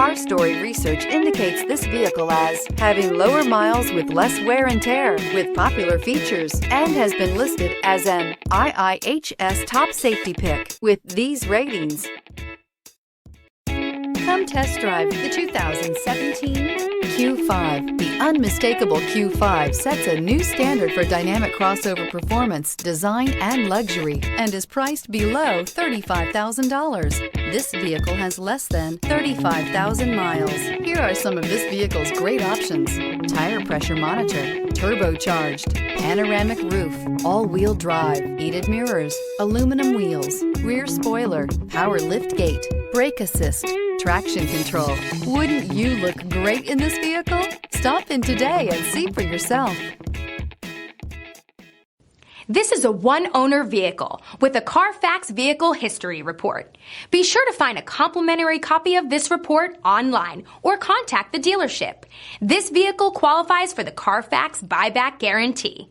Car Story research indicates this vehicle as having lower miles with less wear and tear with popular features, and has been listed as an IIHS top safety pick with these ratings. Come test drive the 2017 Q5. The unmistakable Q5 sets a new standard for dynamic crossover performance, design, and luxury, and is priced below $35,000. This vehicle has less than 35,000 miles. Here are some of this vehicle's great options: tire pressure monitor, turbocharged, panoramic roof, all-wheel drive, heated mirrors, aluminum wheels, rear spoiler, power lift gate, brake assist, traction control. Wouldn't you look great in this vehicle? Stop in today and see for yourself. This is a one-owner vehicle with a Carfax Vehicle History Report. Be sure to find a complimentary copy of this report online or contact the dealership. This vehicle qualifies for the Carfax Buyback Guarantee.